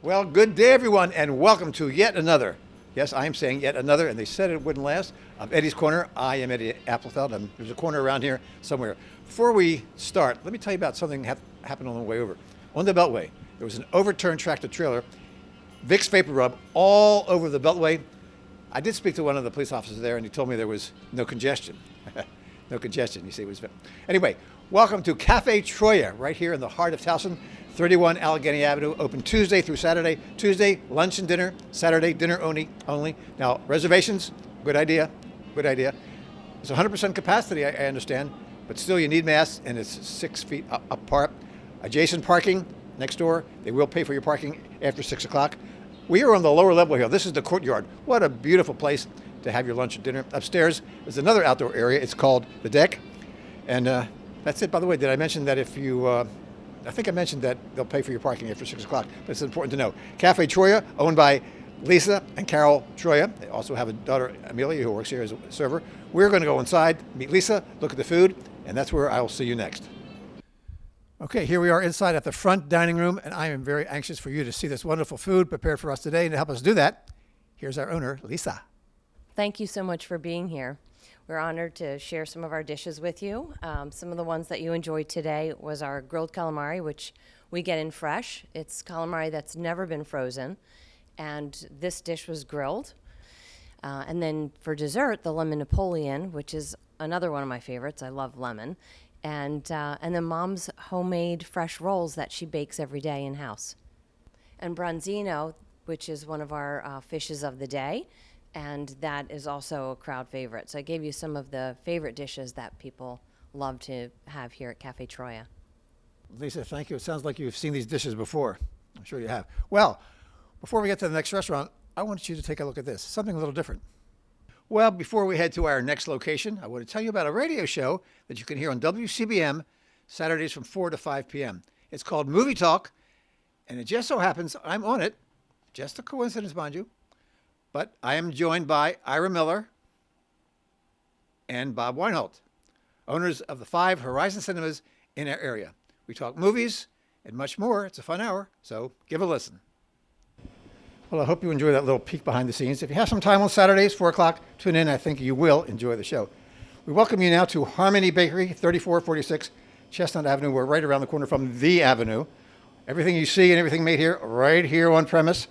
Well, good day, everyone, and welcome to yet another. Yes, I am saying yet another, and they said it wouldn't last. Of Eddie's Corner. I am Eddie Applefeld, and there's a corner around here somewhere. Before we start, let me tell you about something that happened on the way over. On the Beltway, there was an overturned tractor trailer, Vicks Vapor Rub all over the Beltway. I did speak to one of the police officers there, and he told me there was no congestion. No congestion, you see. It was. Anyway, welcome to Cafe Troia, right here in the heart of Towson, 31 Allegheny Avenue, open Tuesday through Saturday. Tuesday, lunch and dinner. Saturday, dinner only. Now, reservations, good idea. It's 100% capacity, I understand, but still you need masks, and it's 6 feet apart. Adjacent parking next door. They will pay for your parking after 6 o'clock. We are on the lower level here. This is the courtyard. What a beautiful place to have your lunch and dinner. Upstairs is another outdoor area. It's called the deck. And that's it. By the way, did I mention that if you, I think I mentioned that they'll pay for your parking after 6 o'clock, but it's important to know. Cafe Troia, owned by Lisa and Carol Troia. They also have a daughter, Amelia, who works here as a server. We're going to go inside, meet Lisa, look at the food, and that's where I will see you next. Okay, here we are inside at the front dining room, and I am very anxious for you to see this wonderful food prepared for us today. And to help us do that, here's our owner, Lisa. Thank you so much for being here. We're honored to share some of our dishes with you. Some of the ones that you enjoyed today was our grilled calamari, which we get in fresh. It's calamari that's never been frozen, and this dish was grilled. And then for dessert, the lemon Napoleon, which is another one of my favorites. I love lemon. And then Mom's homemade fresh rolls that she bakes every day in-house. And branzino, which is one of our fishes of the day, and that is also a crowd favorite. So I gave you some of the favorite dishes that people love to have here at Cafe Troia. Lisa, thank you. It sounds like you've seen these dishes before. I'm sure you have. Well, before we get to the next restaurant, I want you to take a look at this, something a little different. Well, before we head to our next location, I want to tell you about a radio show that you can hear on WCBM Saturdays from 4 to 5 p.m. It's called Movie Talk, and it just so happens I'm on it. Just a coincidence, mind you. But I am joined by Ira Miller and Bob Weinhold, owners of the 5 Horizon Cinemas in our area. We talk movies and much more. It's a fun hour, so give a listen. Well, I hope you enjoy that little peek behind the scenes. If you have some time on Saturdays, 4 o'clock, tune in. I think you will enjoy the show. We welcome you now to Harmony Bakery, 3446 Chestnut Avenue. We're right around the corner from the Avenue. Everything you see and everything made here, right here on premise.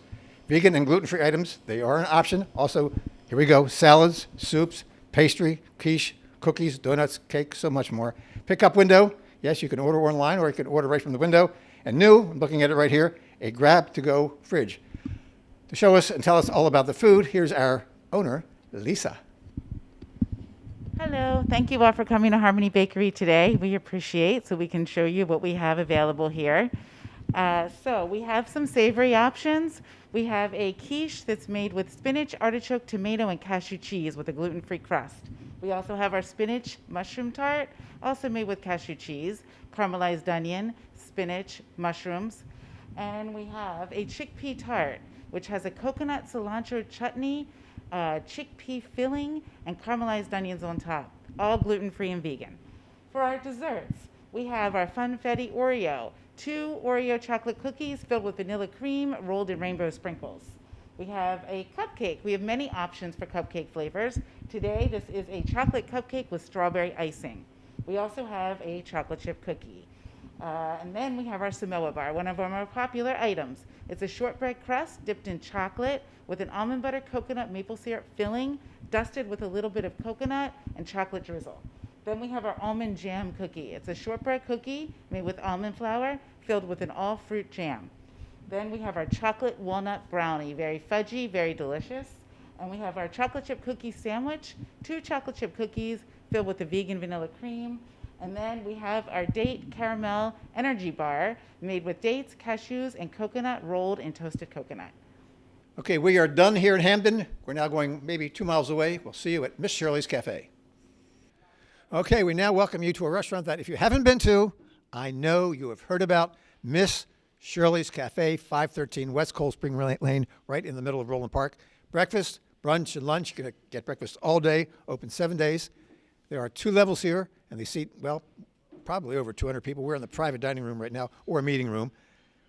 Vegan and gluten-free items, they are an option. Also, here we go, salads, soups, pastry, quiche, cookies, donuts, cake, so much more. Pickup window. Yes, you can order online or you can order right from the window. And new, I'm looking at it right here, a grab-to-go fridge. To show us and tell us all about the food, here's our owner, Lisa. Hello, thank you all for coming to Harmony Bakery today. We appreciate so we can show you what we have available here. So we have some savory options. We have a quiche that's made with spinach, artichoke, tomato, and cashew cheese with a gluten-free crust. We also have our spinach mushroom tart, also made with cashew cheese, caramelized onion, spinach, mushrooms. And we have a chickpea tart, which has a coconut cilantro chutney, chickpea filling, and caramelized onions on top, all gluten-free and vegan. For our desserts, we have our Funfetti Oreo, 2 Oreo chocolate cookies filled with vanilla cream rolled in rainbow sprinkles. We have a cupcake. We have many options for cupcake flavors. Today, this is a chocolate cupcake with strawberry icing. We also have a chocolate chip cookie. And then we have our Samoa Bar, one of our more popular items. It's a shortbread crust dipped in chocolate with an almond butter coconut maple syrup filling, dusted with a little bit of coconut and chocolate drizzle. Then we have our almond jam cookie. It's a shortbread cookie made with almond flour filled with an all-fruit jam. Then we have our chocolate walnut brownie, very fudgy, very delicious. And we have our chocolate chip cookie sandwich, 2 chocolate chip cookies filled with the vegan vanilla cream. And then we have our date caramel energy bar made with dates, cashews, and coconut rolled in toasted coconut. Okay, we are done here in Hamden. We're now going maybe 2 miles away. We'll see you at Miss Shirley's Cafe. Okay, we now welcome you to a restaurant that if you haven't been to, I know you have heard about, Miss Shirley's Cafe, 513 West Cold Spring Lane, right in the middle of Roland Park. Breakfast, brunch, and lunch. You're going to get breakfast all day, open 7 days. There are 2 levels here, and they seat, well, probably over 200 people. We're in the private dining room right now, or a meeting room.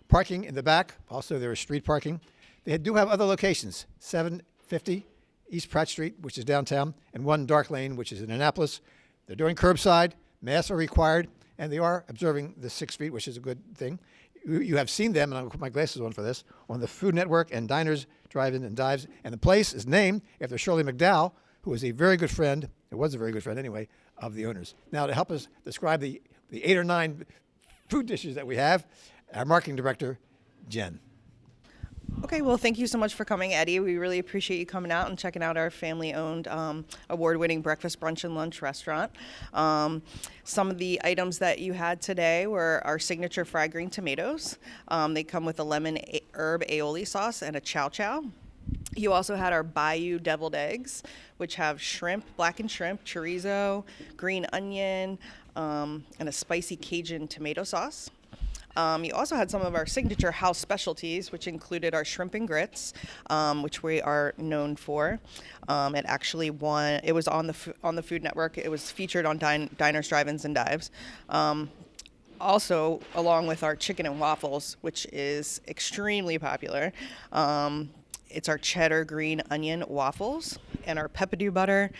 parking in the back. Also, there is street parking. They do have other locations, 750 East Pratt Street, which is downtown, and 1 Dark Lane, which is in Annapolis. They're doing curbside. Masks are required, and they are observing the 6 feet, which is a good thing. You have seen them, and I'll put my glasses on for this, on the Food Network and Diners, Drive-In, and Dives. And the place is named after Shirley McDowell, who is a very good friend, it was a very good friend anyway, of the owners. Now, to help us describe the 8 or 9 food dishes that we have, our marketing director, Jen. Okay, well, thank you so much for coming, Eddie. We really appreciate you coming out and checking out our family-owned, award-winning breakfast, brunch, and lunch restaurant. Some of the items that you had today were our signature fried green tomatoes. They come with a lemon herb aioli sauce and a chow chow. You also had our Bayou deviled eggs, which have shrimp, blackened shrimp, chorizo, green onion, and a spicy Cajun tomato sauce. You also had some of our signature house specialties, which included our shrimp and grits, which we are known for. It actually won. It was on the Food Network. It was featured on Diners, Drive-Ins, and Dives. Also, along with our chicken and waffles, which is extremely popular. It's our cheddar green onion waffles and our peppadew butter.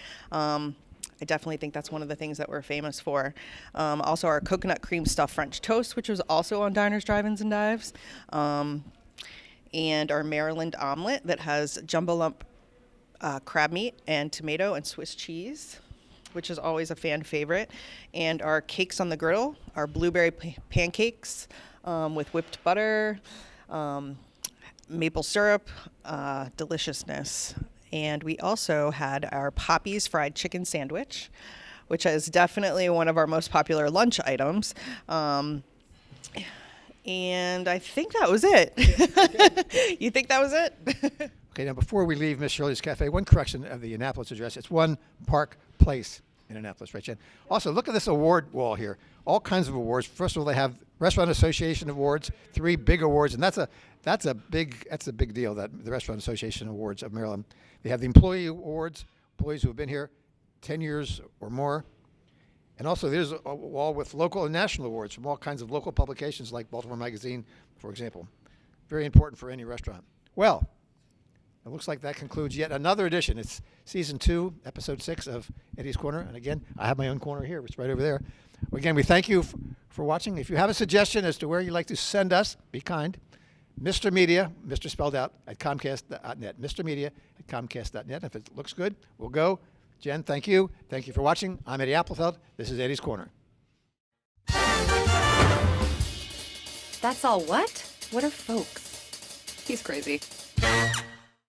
I definitely think that's one of the things that we're famous for. Also, our coconut cream stuffed French toast, which was also on Diners, Drive-Ins, and Dives. And our Maryland omelet that has jumbo lump crab meat and tomato and Swiss cheese, which is always a fan favorite. And our cakes on the griddle, our blueberry pancakes with whipped butter, maple syrup, deliciousness. And we also had our Poppy's fried chicken sandwich, which is definitely one of our most popular lunch items. And I think that was it. You think that was it? Okay, now before we leave Miss Shirley's Cafe, one correction of the Annapolis address. It's 1 Park Place in Annapolis, right, Jen? Also, look at this award wall here. All kinds of awards. First of all, they have Restaurant Association awards, 3 big awards, and that's a big deal, that the Restaurant Association Awards of Maryland. They have the Employee Awards, employees who have been here 10 years or more. And also there's a wall with local and national awards from all kinds of local publications like Baltimore Magazine, for example. Very important for any restaurant. Well, it looks like that concludes yet another edition. It's season 2, episode 6 of Eddie's Corner. And again, I have my own corner here. It's right over there. Again, we thank you for watching. If you have a suggestion as to where you'd like to send us, be kind. Mr. Media, Mr. spelled out, at Comcast.net. Mr. Media at Comcast.net. If it looks good, we'll go. Jen, thank you. Thank you for watching. I'm Eddie Applefeld. This is Eddie's Corner. That's all what? What are folks? He's crazy.